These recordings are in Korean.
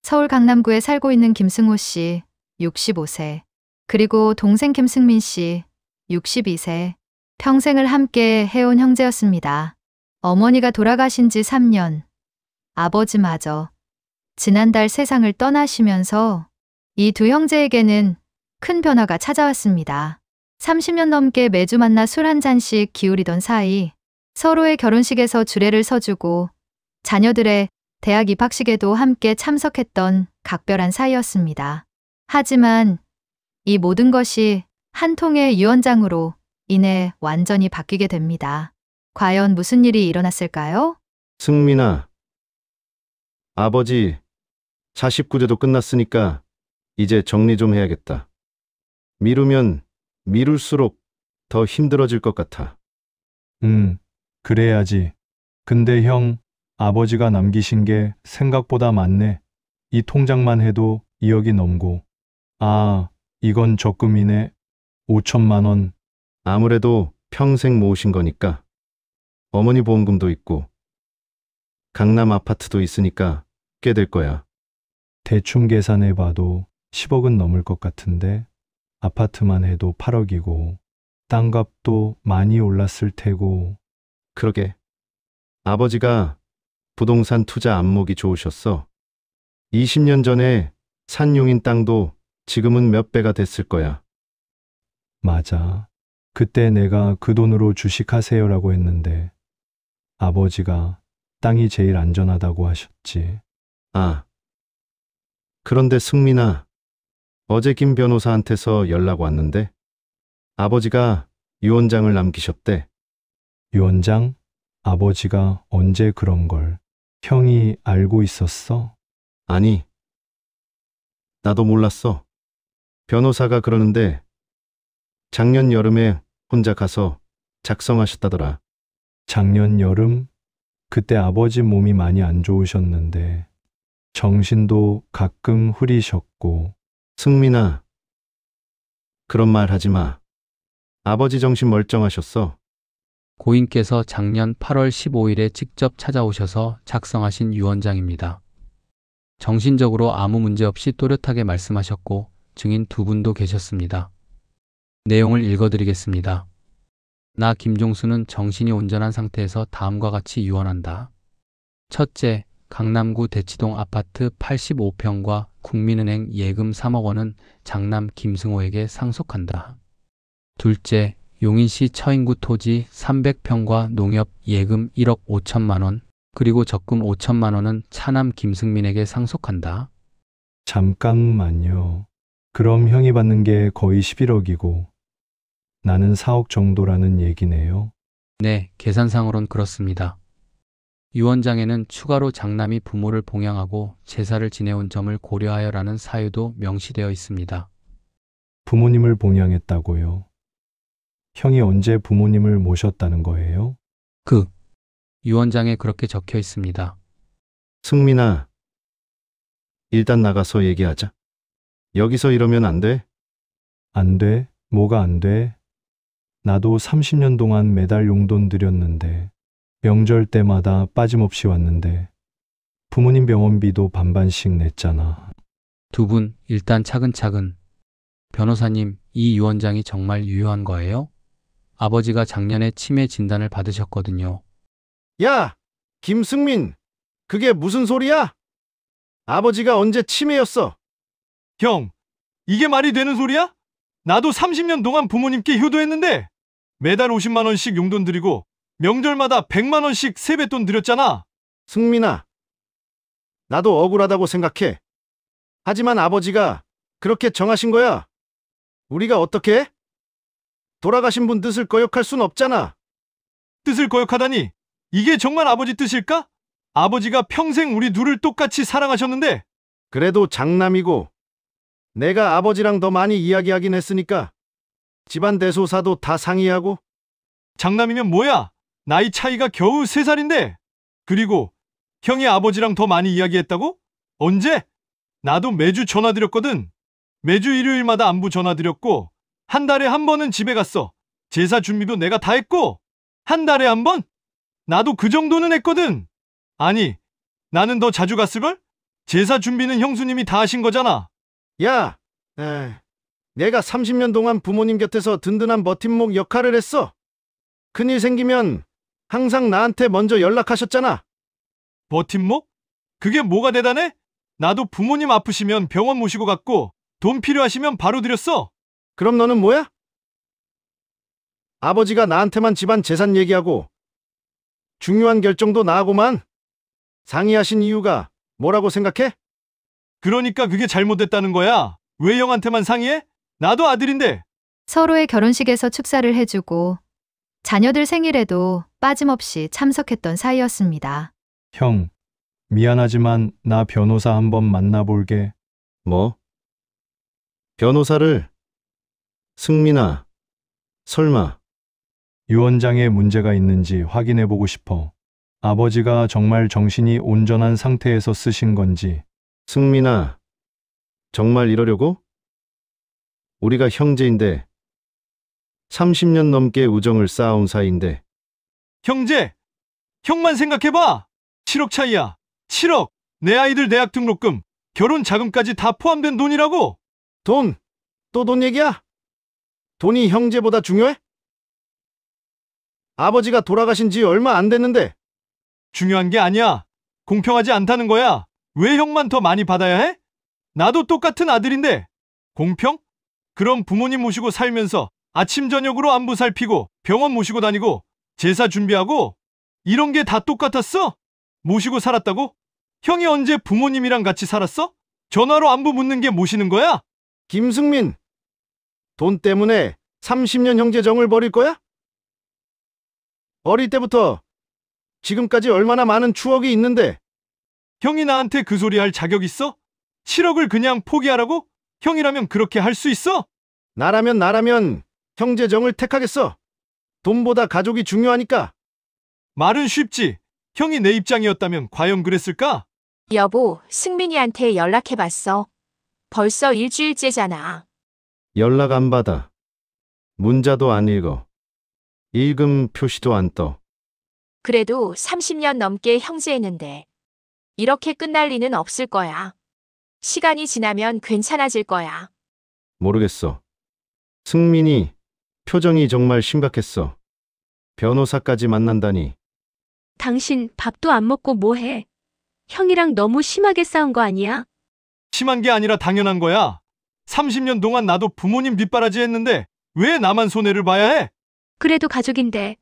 서울 강남구에 살고 있는 김승호 씨, 65세. 그리고 동생 김승민 씨, 62세. 평생을 함께 해온 형제였습니다. 어머니가 돌아가신 지 3년. 아버지마저 지난달 세상을 떠나시면서 이 두 형제에게는 큰 변화가 찾아왔습니다. 30년 넘게 매주 만나 술 한 잔씩 기울이던 사이, 서로의 결혼식에서 주례를 서주고 자녀들의 대학 입학식에도 함께 참석했던 각별한 사이였습니다. 하지만 이 모든 것이 한 통의 유언장으로 인해 완전히 바뀌게 됩니다. 과연 무슨 일이 일어났을까요? 승민아, 아버지 49대도 끝났으니까 이제 정리 좀 해야겠다. 미루면 미룰수록 더 힘들어질 것 같아. 그래야지. 근데 형, 아버지가 남기신 게 생각보다 많네. 이 통장만 해도 2억이 넘고. 아, 이건 적금이네. 5천만 원. 아무래도 평생 모으신 거니까 어머니 보험금도 있고 강남 아파트도 있으니까 꽤 될 거야. 대충 계산해봐도 10억은 넘을 것 같은데 아파트만 해도 8억이고 땅값도 많이 올랐을 테고. 그러게. 아버지가 부동산 투자 안목이 좋으셨어. 20년 전에 산 용인 땅도 지금은 몇 배가 됐을 거야. 맞아. 그때 내가 그 돈으로 주식하세요라고 했는데 아버지가 땅이 제일 안전하다고 하셨지. 아, 그런데 승민아, 어제 김 변호사한테서 연락 왔는데 아버지가 유언장을 남기셨대. 유언장? 아버지가 언제 그런 걸? 형이 알고 있었어? 아니, 나도 몰랐어. 변호사가 그러는데 작년 여름에 혼자 가서 작성하셨다더라. 작년 여름? 그때 아버지 몸이 많이 안 좋으셨는데 정신도 가끔 흐리셨고. 승민아, 그런 말 하지 마. 아버지 정신 멀쩡하셨어. 고인께서 작년 8월 15일에 직접 찾아오셔서 작성하신 유언장입니다. 정신적으로 아무 문제 없이 또렷하게 말씀하셨고 증인 두 분도 계셨습니다. 내용을 읽어드리겠습니다. 나 김종수는 정신이 온전한 상태에서 다음과 같이 유언한다. 첫째, 강남구 대치동 아파트 85평과 국민은행 예금 3억 원은 장남 김승호에게 상속한다. 둘째, 용인시 처인구 토지 300평과 농협 예금 1억 5천만 원, 그리고 적금 5천만 원은 차남 김승민에게 상속한다. 잠깐만요. 그럼 형이 받는 게 거의 11억이고 나는 4억 정도라는 얘기네요. 네, 계산상으론 그렇습니다. 유언장에는 추가로 장남이 부모를 봉양하고 제사를 지내온 점을 고려하여라는 사유도 명시되어 있습니다. 부모님을 봉양했다고요? 형이 언제 부모님을 모셨다는 거예요? 유언장에 그렇게 적혀 있습니다. 승민아, 일단 나가서 얘기하자. 여기서 이러면 안 돼? 안 돼? 뭐가 안 돼? 나도 30년 동안 매달 용돈 드렸는데 명절 때마다 빠짐없이 왔는데 부모님 병원비도 반반씩 냈잖아. 두 분 일단 차근차근. 변호사님, 이 유언장이 정말 유효한 거예요? 아버지가 작년에 치매 진단을 받으셨거든요. 야, 김승민, 그게 무슨 소리야? 아버지가 언제 치매였어? 형, 이게 말이 되는 소리야? 나도 30년 동안 부모님께 효도했는데 매달 50만 원씩 용돈 드리고 명절마다 100만 원씩 세뱃돈 드렸잖아. 승민아, 나도 억울하다고 생각해. 하지만 아버지가 그렇게 정하신 거야. 우리가 어떻게 해? 돌아가신 분 뜻을 거역할 순 없잖아. 뜻을 거역하다니, 이게 정말 아버지 뜻일까? 아버지가 평생 우리 둘을 똑같이 사랑하셨는데. 그래도 장남이고 내가 아버지랑 더 많이 이야기하긴 했으니까 집안 대소사도 다 상의하고. 장남이면 뭐야? 나이 차이가 겨우 3살인데. 그리고 형이 아버지랑 더 많이 이야기했다고? 언제? 나도 매주 전화드렸거든. 매주 일요일마다 안부 전화드렸고 한 달에 한 번은 집에 갔어. 제사 준비도 내가 다 했고. 한 달에 한 번? 나도 그 정도는 했거든. 아니, 나는 더 자주 갔을걸? 제사 준비는 형수님이 다 하신 거잖아. 야, 내가 30년 동안 부모님 곁에서 든든한 버팀목 역할을 했어. 큰일 생기면 항상 나한테 먼저 연락하셨잖아. 버팀목? 그게 뭐가 대단해? 나도 부모님 아프시면 병원 모시고 갔고 돈 필요하시면 바로 드렸어. 그럼 너는 뭐야? 아버지가 나한테만 집안 재산 얘기하고 중요한 결정도 나하고만 상의하신 이유가 뭐라고 생각해? 그러니까 그게 잘못됐다는 거야. 왜 형한테만 상의해? 나도 아들인데. 서로의 결혼식에서 축사를 해주고 자녀들 생일에도 빠짐없이 참석했던 사이였습니다. 형, 미안하지만 나 변호사 한번 만나볼게. 뭐? 변호사를? 승민아, 설마. 유언장에 문제가 있는지 확인해보고 싶어. 아버지가 정말 정신이 온전한 상태에서 쓰신 건지. 승민아, 정말 이러려고? 우리가 형제인데 30년 넘게 우정을 쌓아온 사이인데. 형제! 형만 생각해봐! 7억 차이야. 7억! 내 아이들 대학 등록금, 결혼 자금까지 다 포함된 돈이라고! 돈! 또 돈 얘기야? 돈이 형제보다 중요해? 아버지가 돌아가신 지 얼마 안 됐는데. 중요한 게 아니야. 공평하지 않다는 거야. 왜 형만 더 많이 받아야 해? 나도 똑같은 아들인데. 공평? 그럼 부모님 모시고 살면서 아침 저녁으로 안부 살피고 병원 모시고 다니고 제사 준비하고 이런 게 다 똑같았어? 모시고 살았다고? 형이 언제 부모님이랑 같이 살았어? 전화로 안부 묻는 게 모시는 거야? 김승민, 돈 때문에 30년 형제 정을 버릴 거야? 어릴 때부터 지금까지 얼마나 많은 추억이 있는데. 형이 나한테 그 소리 할 자격 있어? 7억을 그냥 포기하라고? 형이라면 그렇게 할 수 있어? 나라면 형제 정을 택하겠어. 돈보다 가족이 중요하니까. 말은 쉽지. 형이 내 입장이었다면 과연 그랬을까? 여보, 승민이한테 연락해봤어. 벌써 일주일째잖아. 연락 안 받아. 문자도 안 읽어. 읽음 표시도 안 떠. 그래도 30년 넘게 형제했는데 이렇게 끝날 리는 없을 거야. 시간이 지나면 괜찮아질 거야. 모르겠어. 승민이 표정이 정말 심각했어. 변호사까지 만난다니. 당신 밥도 안 먹고 뭐 해? 형이랑 너무 심하게 싸운 거 아니야? 심한 게 아니라 당연한 거야. 30년 동안 나도 부모님 뒷바라지 했는데 왜 나만 손해를 봐야 해? 그래도 가족인데.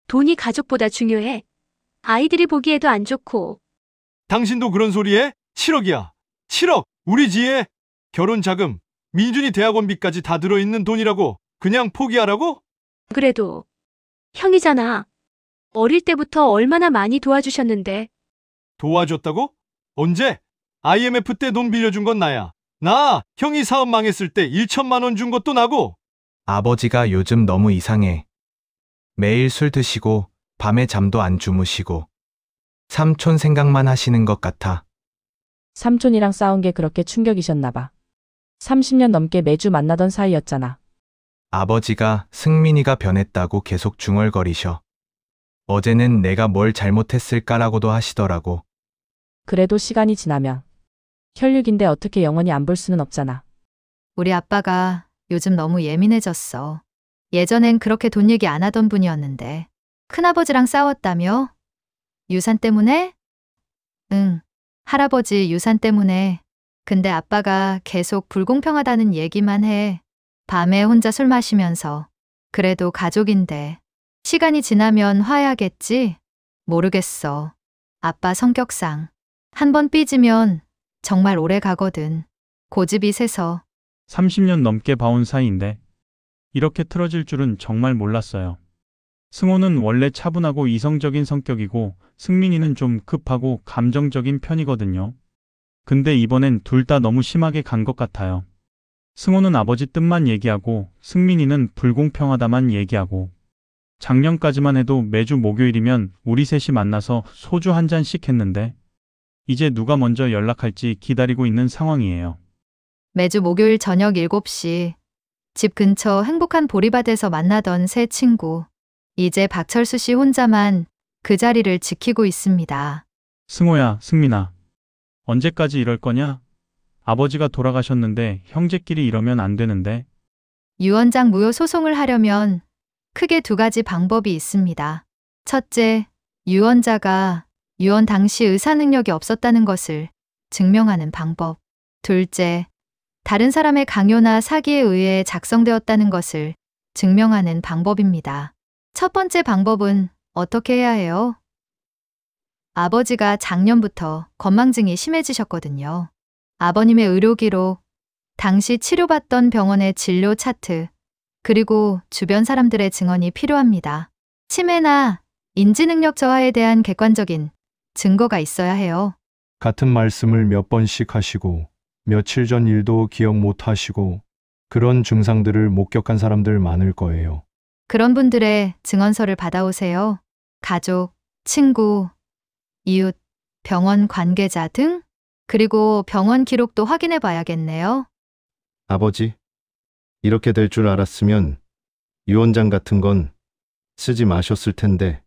돈이 가족보다 중요해. 아이들이 보기에도 안 좋고. 당신도 그런 소리 해? 7억이야. 7억! 우리 지혜! 결혼 자금, 민준이 대학원비까지 다 들어있는 돈이라고 그냥 포기하라고? 그래도 형이잖아. 어릴 때부터 얼마나 많이 도와주셨는데. 도와줬다고? 언제? IMF 때 돈 빌려준 건 나야. 나 형이 사업 망했을 때 1천만 원 준 것도 나고. 아버지가 요즘 너무 이상해. 매일 술 드시고 밤에 잠도 안 주무시고 삼촌 생각만 하시는 것 같아. 삼촌이랑 싸운 게 그렇게 충격이셨나 봐. 30년 넘게 매주 만나던 사이였잖아. 아버지가 승민이가 변했다고 계속 중얼거리셔. 어제는 내가 뭘 잘못했을까라고도 하시더라고. 그래도 시간이 지나면 혈육인데 어떻게 영원히 안 볼 수는 없잖아. 우리 아빠가 요즘 너무 예민해졌어. 예전엔 그렇게 돈 얘기 안 하던 분이었는데. 큰아버지랑 싸웠다며? 유산 때문에? 응, 할아버지 유산 때문에. 근데 아빠가 계속 불공평하다는 얘기만 해. 밤에 혼자 술 마시면서. 그래도 가족인데. 시간이 지나면 화해하겠지? 모르겠어. 아빠 성격상. 한 번 삐지면 정말 오래 가거든. 고집이 세서. 30년 넘게 봐온 사이인데 이렇게 틀어질 줄은 정말 몰랐어요. 승호는 원래 차분하고 이성적인 성격이고 승민이는 좀 급하고 감정적인 편이거든요. 근데 이번엔 둘 다 너무 심하게 간 것 같아요. 승호는 아버지 뜻만 얘기하고 승민이는 불공평하다만 얘기하고. 작년까지만 해도 매주 목요일이면 우리 셋이 만나서 소주 한 잔씩 했는데 이제 누가 먼저 연락할지 기다리고 있는 상황이에요. 매주 목요일 저녁 7시 집 근처 행복한 보리밭에서 만나던 새 친구. 이제 박철수 씨 혼자만 그 자리를 지키고 있습니다. 승호야, 승민아. 언제까지 이럴 거냐? 아버지가 돌아가셨는데 형제끼리 이러면 안 되는데. 유언장 무효 소송을 하려면 크게 두 가지 방법이 있습니다. 첫째, 유언자가 유언 당시 의사 능력이 없었다는 것을 증명하는 방법. 둘째, 다른 사람의 강요나 사기에 의해 작성되었다는 것을 증명하는 방법입니다. 첫 번째 방법은 어떻게 해야 해요? 아버지가 작년부터 건망증이 심해지셨거든요. 아버님의 의료 기록, 당시 치료받던 병원의 진료 차트, 그리고 주변 사람들의 증언이 필요합니다. 치매나 인지능력 저하에 대한 객관적인 증거가 있어야 해요. 같은 말씀을 몇 번씩 하시고 며칠 전 일도 기억 못 하시고 그런 증상들을 목격한 사람들 많을 거예요. 그런 분들의 증언서를 받아오세요. 가족, 친구, 이웃, 병원 관계자 등, 그리고 병원 기록도 확인해 봐야겠네요. 아버지, 이렇게 될 줄 알았으면 유언장 같은 건 쓰지 마셨을 텐데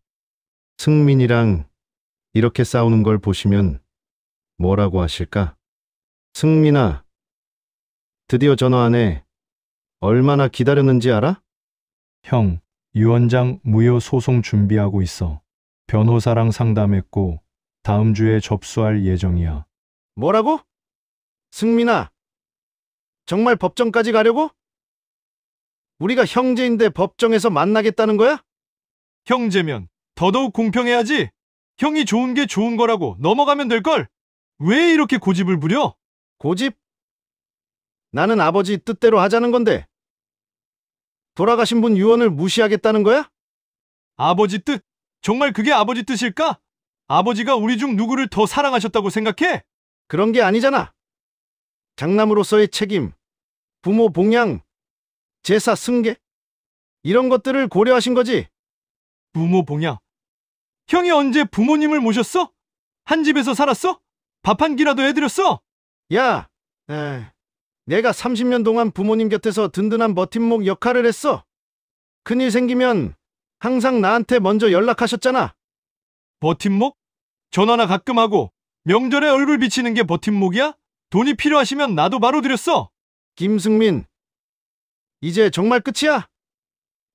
승민이랑 이렇게 싸우는 걸 보시면 뭐라고 하실까? 승민아, 드디어 전화하네. 얼마나 기다렸는지 알아? 형, 유언장 무효 소송 준비하고 있어. 변호사랑 상담했고 다음 주에 접수할 예정이야. 뭐라고? 승민아, 정말 법정까지 가려고? 우리가 형제인데 법정에서 만나겠다는 거야? 형제면 더더욱 공평해야지. 형이 좋은 게 좋은 거라고 넘어가면 될걸. 왜 이렇게 고집을 부려? 고집? 나는 아버지 뜻대로 하자는 건데 돌아가신 분 유언을 무시하겠다는 거야? 아버지 뜻? 정말 그게 아버지 뜻일까? 아버지가 우리 중 누구를 더 사랑하셨다고 생각해? 그런 게 아니잖아. 장남으로서의 책임, 부모 봉양, 제사 승계 이런 것들을 고려하신 거지. 부모 봉양. 형이 언제 부모님을 모셨어? 한 집에서 살았어? 밥 한 끼라도 해드렸어? 야, 내가 30년 동안 부모님 곁에서 든든한 버팀목 역할을 했어. 큰일 생기면 항상 나한테 먼저 연락하셨잖아. 버팀목? 전화나 가끔 하고 명절에 얼굴 비치는 게 버팀목이야? 돈이 필요하시면 나도 바로 드렸어. 김승민, 이제 정말 끝이야?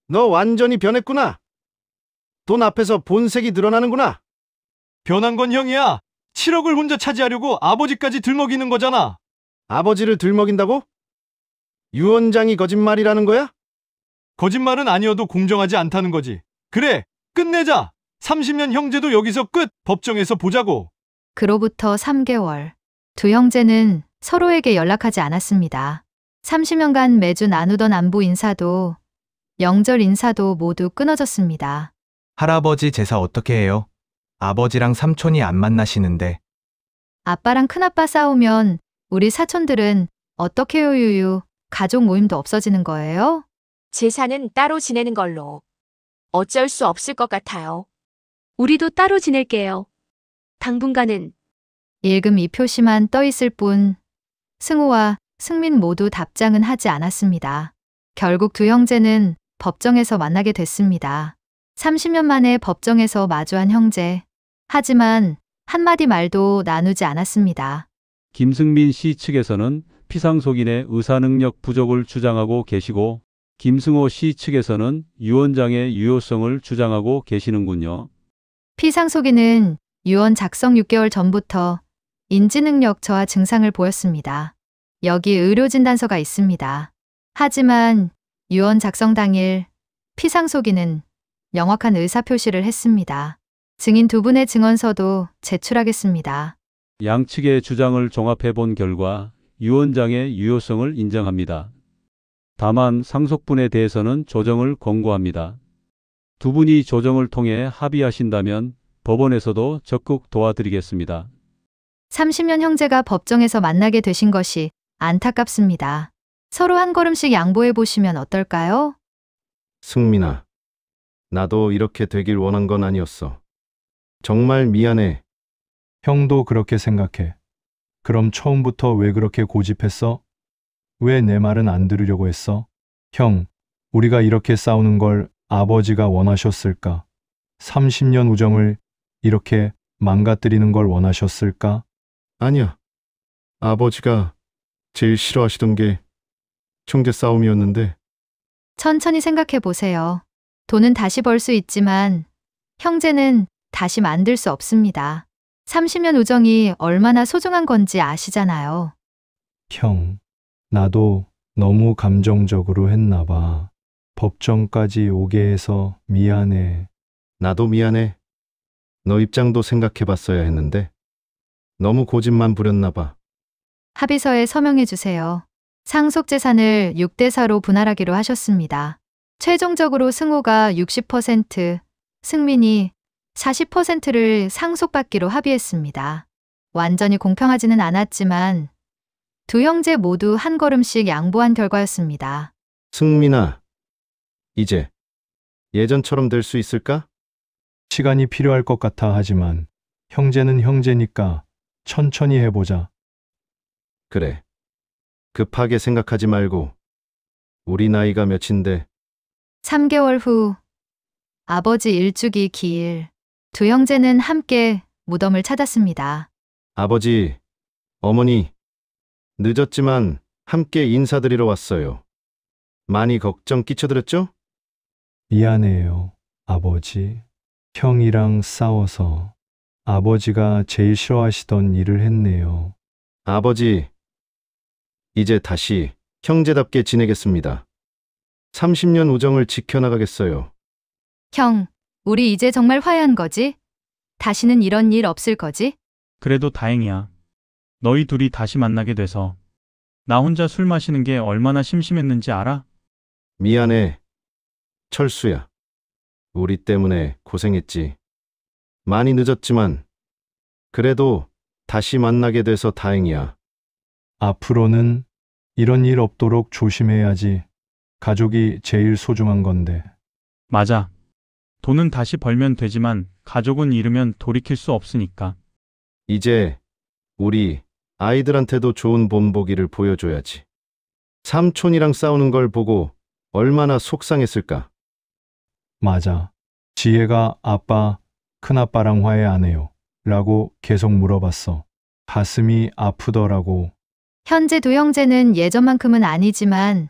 너 완전히 변했구나. 돈 앞에서 본색이 드러나는구나. 변한 건 형이야. 7억을 혼자 차지하려고 아버지까지 들먹이는 거잖아. 아버지를 들먹인다고? 유언장이 거짓말이라는 거야? 거짓말은 아니어도 공정하지 않다는 거지. 그래, 끝내자. 30년 형제도 여기서 끝. 법정에서 보자고. 그로부터 3개월. 두 형제는 서로에게 연락하지 않았습니다. 30년간 매주 나누던 안부 인사도 명절 인사도 모두 끊어졌습니다. 할아버지 제사 어떻게 해요? 아버지랑 삼촌이 안 만나시는데. 아빠랑 큰아빠 싸우면 우리 사촌들은 어떻게요 유유 가족 모임도 없어지는 거예요? 제사는 따로 지내는 걸로. 어쩔 수 없을 것 같아요. 우리도 따로 지낼게요. 당분간은. 일금 이 표시만 떠 있을 뿐 승우와 승민 모두 답장은 하지 않았습니다. 결국 두 형제는 법정에서 만나게 됐습니다. 30년 만에 법정에서 마주한 형제. 하지만 한마디 말도 나누지 않았습니다. 김승민 씨 측에서는 피상속인의 의사능력 부족을 주장하고 계시고 김승호 씨 측에서는 유언장의 유효성을 주장하고 계시는군요. 피상속인은 유언 작성 6개월 전부터 인지능력 저하 증상을 보였습니다. 여기 의료진단서가 있습니다. 하지만 유언 작성 당일 피상속인은 명확한 의사표시를 했습니다. 증인 두 분의 증언서도 제출하겠습니다. 양측의 주장을 종합해 본 결과 유언장의 유효성을 인정합니다. 다만 상속분에 대해서는 조정을 권고합니다. 두 분이 조정을 통해 합의하신다면 법원에서도 적극 도와드리겠습니다. 30년 형제가 법정에서 만나게 되신 것이 안타깝습니다. 서로 한 걸음씩 양보해 보시면 어떨까요? 승민아, 나도 이렇게 되길 원한 건 아니었어. 정말 미안해. 형도 그렇게 생각해. 그럼 처음부터 왜 그렇게 고집했어? 왜 내 말은 안 들으려고 했어? 형, 우리가 이렇게 싸우는 걸 아버지가 원하셨을까? 30년 우정을 이렇게 망가뜨리는 걸 원하셨을까? 아니야. 아버지가 제일 싫어하시던 게 형제 싸움이었는데. 천천히 생각해 보세요. 돈은 다시 벌 수 있지만 형제는 다시 만들 수 없습니다. 30년 우정이 얼마나 소중한 건지 아시잖아요. 형, 나도 너무 감정적으로 했나 봐. 법정까지 오게 해서 미안해. 나도 미안해. 너 입장도 생각해 봤어야 했는데. 너무 고집만 부렸나 봐. 합의서에 서명해 주세요. 상속 재산을 6대 4로 분할하기로 하셨습니다. 최종적으로 승호가 60%, 승민이 40%를 상속받기로 합의했습니다. 완전히 공평하지는 않았지만 두 형제 모두 한 걸음씩 양보한 결과였습니다. 승민아, 이제 예전처럼 될 수 있을까? 시간이 필요할 것 같아 하지만 형제는 형제니까 천천히 해보자. 그래. 급하게 생각하지 말고. 우리 나이가 몇인데. 3개월 후 아버지 일주기 기일, 두 형제는 함께 무덤을 찾았습니다. 아버지, 어머니, 늦었지만 함께 인사드리러 왔어요. 많이 걱정 끼쳐드렸죠? 미안해요, 아버지. 형이랑 싸워서 아버지가 제일 싫어하시던 일을 했네요. 아버지, 이제 다시 형제답게 지내겠습니다. 30년 우정을 지켜나가겠어요. 형, 우리 이제 정말 화해한 거지? 다시는 이런 일 없을 거지? 그래도 다행이야. 너희 둘이 다시 만나게 돼서. 나 혼자 술 마시는 게 얼마나 심심했는지 알아? 미안해. 철수야. 우리 때문에 고생했지. 많이 늦었지만 그래도 다시 만나게 돼서 다행이야. 앞으로는 이런 일 없도록 조심해야지. 가족이 제일 소중한 건데. 맞아. 돈은 다시 벌면 되지만 가족은 잃으면 돌이킬 수 없으니까. 이제 우리 아이들한테도 좋은 본보기를 보여줘야지. 삼촌이랑 싸우는 걸 보고 얼마나 속상했을까. 맞아. 지혜가 아빠, 큰아빠랑 화해 안 해요. 라고 계속 물어봤어. 가슴이 아프더라고. 현재 두 형제는 예전만큼은 아니지만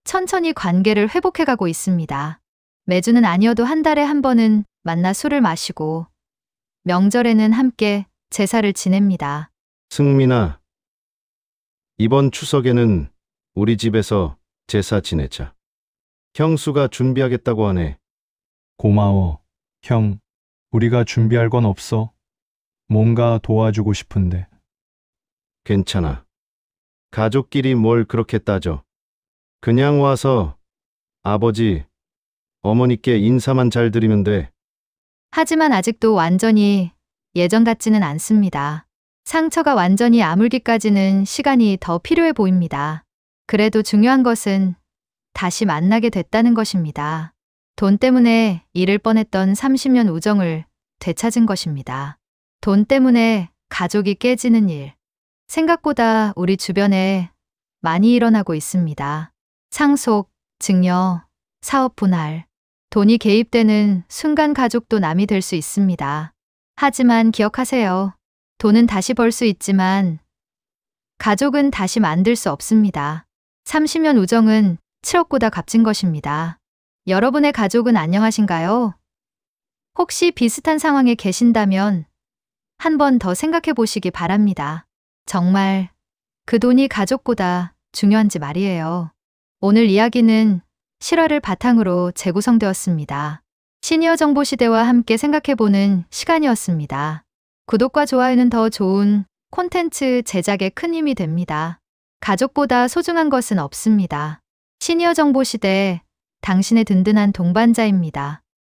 천천히 관계를 회복해가고 있습니다. 매주는 아니어도 한 달에 한 번은 만나 술을 마시고 명절에는 함께 제사를 지냅니다. 승민아, 이번 추석에는 우리 집에서 제사 지내자. 형수가 준비하겠다고 하네. 고마워. 형, 우리가 준비할 건 없어. 뭔가 도와주고 싶은데. 괜찮아. 가족끼리 뭘 그렇게 따져. 그냥 와서 아버지, 어머니께 인사만 잘 드리면 돼. 하지만 아직도 완전히 예전 같지는 않습니다. 상처가 완전히 아물기까지는 시간이 더 필요해 보입니다. 그래도 중요한 것은 다시 만나게 됐다는 것입니다. 돈 때문에 잃을 뻔했던 30년 우정을 되찾은 것입니다. 돈 때문에 가족이 깨지는 일. 생각보다 우리 주변에 많이 일어나고 있습니다. 상속, 증여, 사업 분할. 돈이 개입되는 순간 가족도 남이 될 수 있습니다. 하지만 기억하세요. 돈은 다시 벌 수 있지만 가족은 다시 만들 수 없습니다. 30년 우정은 7억보다 값진 것입니다. 여러분의 가족은 안녕하신가요? 혹시 비슷한 상황에 계신다면 한 번 더 생각해 보시기 바랍니다. 정말 그 돈이 가족보다 중요한지 말이에요. 오늘 이야기는 실화를 바탕으로 재구성되었습니다. 시니어 정보 시대와 함께 생각해보는 시간이었습니다. 구독과 좋아요는 더 좋은 콘텐츠 제작에 큰 힘이 됩니다. 가족보다 소중한 것은 없습니다. 시니어 정보 시대, 당신의 든든한 동반자입니다.